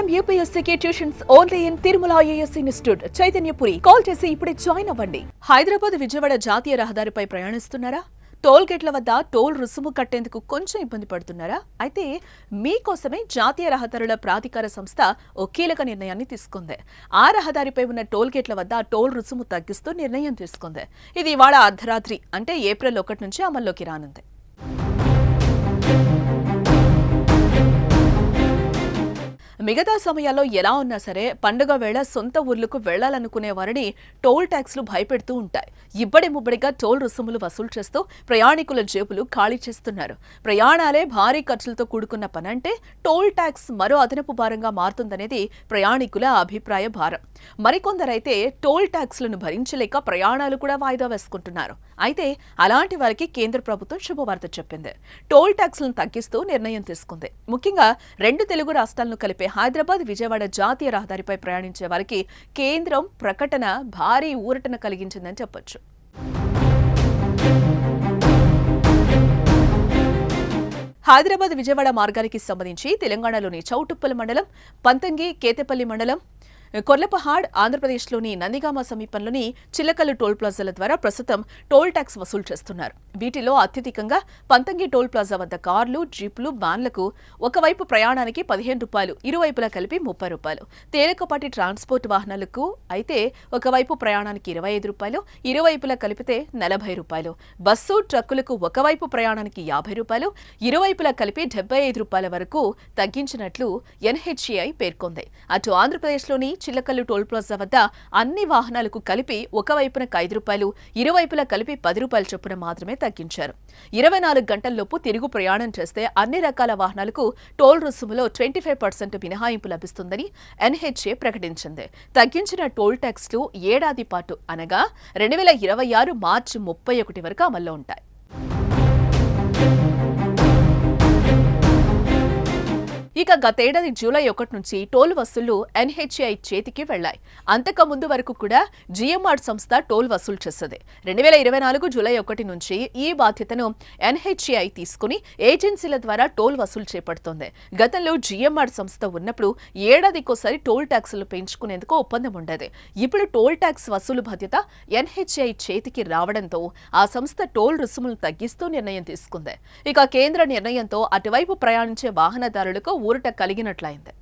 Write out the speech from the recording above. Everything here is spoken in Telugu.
IIM UPSC tuitions only in Tirumala IAS institute Chaitanyapuri. Call చేసి ఇప్పుడే జాయిన్ అవ్వండి. హైదరాబాద్ విజయవాడ జాతీయ రహదారిపై ప్రయాణిస్తున్నారా? టోల్ గేట్ల వద్ద టోల్ రుసుము కట్టేందుకు కొంచెం ఇబ్బంది పడుతున్నారా? అయితే మీకోసమే జాతీయ రహదారుల ప్రాధికార సంస్థ ఓ కీలక నిర్ణయాన్ని తీసుకుంది. ఆ రహదారిపై ఉన్న టోల్ గేట్ల వద్ద టోల్ రుసుము తగ్గిస్తూ నిర్ణయం తీసుకుంది. ఇది ఇవాళ అర్ధరాత్రి అంటే ఏప్రిల్ 1 నుంచి అమల్లోకి రానుంది. మిగతా సమయాల్లో ఎలా ఉన్నా సరే పండుగ వేళ సొంత ఊర్లకు వెళ్లాలనుకునే వారిని టోల్ ట్యాక్స్లు భయపెడుతూ ఉంటాయి. ఇబ్బడి ముబ్బడిగా టోల్ రుసుములు వసూలు చేస్తూ ప్రయాణికుల జేబులు ఖాళీ చేస్తున్నారు. ప్రయాణాలే భారీ ఖర్చులతో కూడుకున్న పనంటే టోల్ ట్యాక్స్ మరో అదనపు భారంగా మారుతుందనేది ప్రయాణికుల అభిప్రాయ భారం. మరికొందరైతే టోల్ ట్యాక్స్లను భరించలేక ప్రయాణాలు కూడా వాయిదా వేసుకుంటున్నారు. అయితే అలాంటి వారికి కేంద్ర ప్రభుత్వం శుభవార్త చెప్పింది. టోల్ ట్యాక్స్లను తగ్గిస్తూ నిర్ణయం తీసుకుంది. ముఖ్యంగా రెండు తెలుగు రాష్ట్రాలను కలిపే హైదరాబాద్ విజయవాడ జాతీయ రహదారిపై ప్రయాణించే వారికి కేంద్రం ప్రకటన భారీ ఊరటన కలిగించిందని చెప్పొచ్చు. హైదరాబాద్ విజయవాడ మార్గానికి సంబంధించి తెలంగాణలోని చౌటుప్పల్ మండలం, పంతంగి, కేతేపల్లి మండలం, కొర్లపహాడ్, ఆంధ్రప్రదేశ్లోని నందిగామ సమీపంలోని చిల్లకల్లు టోల్ ప్లాజాల ద్వారా ప్రస్తుతం టోల్ ట్యాక్స్ వసూలు చేస్తున్నారు. వీటిలో అత్యధికంగా పంతంగి టోల్ ప్లాజా వద్ద కార్లు, జీప్లు, వ్యాన్లకు ఒకవైపు ప్రయాణానికి 15 రూపాయలు, ఇరువైపులా కలిపి 30 రూపాయలు. తేలికపాటి ట్రాన్స్పోర్ట్ వాహనాలకు అయితే ఒకవైపు ప్రయాణానికి 25 రూపాయలు, ఇరువైపులా కలిపితే 40 రూపాయలు. బస్సు, ట్రక్కులకు ఒకవైపు ప్రయాణానికి 50 రూపాయలు, ఇరువైపులా కలిపి 75 రూపాయల వరకు తగ్గించినట్లు NHAI పేర్కొంది. అటు ఆంధ్రప్రదేశ్లోని చిల్లకల్లు టోల్ ప్లాజా వద్ద అన్ని వాహనాలకు కలిపి ఒకవైపున 5 రూపాయలు, ఇరువైపులా కలిపి 10 రూపాయల చొప్పున మాత్రమే తగ్గించారు. 24 గంటల్లోపు తిరుగు ప్రయాణం చేస్తే అన్ని రకాల వాహనాలకు టోల్ రుసుములో 25% మినహాయింపు లభిస్తుందని NHA ప్రకటించింది. తగ్గించిన టోల్ ట్యాక్స్లు ఏడాది పాటు అనగా 2026 మార్చి 31 వరకు అమల్లో ఉంటాయి. ఇక గతేడాది జూలై 1 నుంచి టోల్ వసూళ్లు NHAI చేతికి వెళ్లాయి. అంతకుముందు వరకు కూడా GMR సంస్థ టోల్ వసూలు చేసేది. 2024 జూలై 1 నుంచి ఈ బాధ్యతను NHAI తీసుకుని ఏజెన్సీల ద్వారా టోల్ వసూలు చేపడుతోంది. గతంలో GMR సంస్థ ఉన్నప్పుడు ఏడాదికోసారి టోల్ ట్యాక్సులు పెంచుకునేందుకు ఒప్పందం ఉండేది. ఇప్పుడు టోల్ ట్యాక్స్ వసూలు బాధ్యత NHAI చేతికి రావడంతో ఆ సంస్థ టోల్ రుసుములు తగ్గిస్తూ నిర్ణయం తీసుకుంది. ఇక కేంద్ర నిర్ణయంతో అటువైపు ప్రయాణించే వాహనదారులకు ఊరట కలిగినట్లయింది.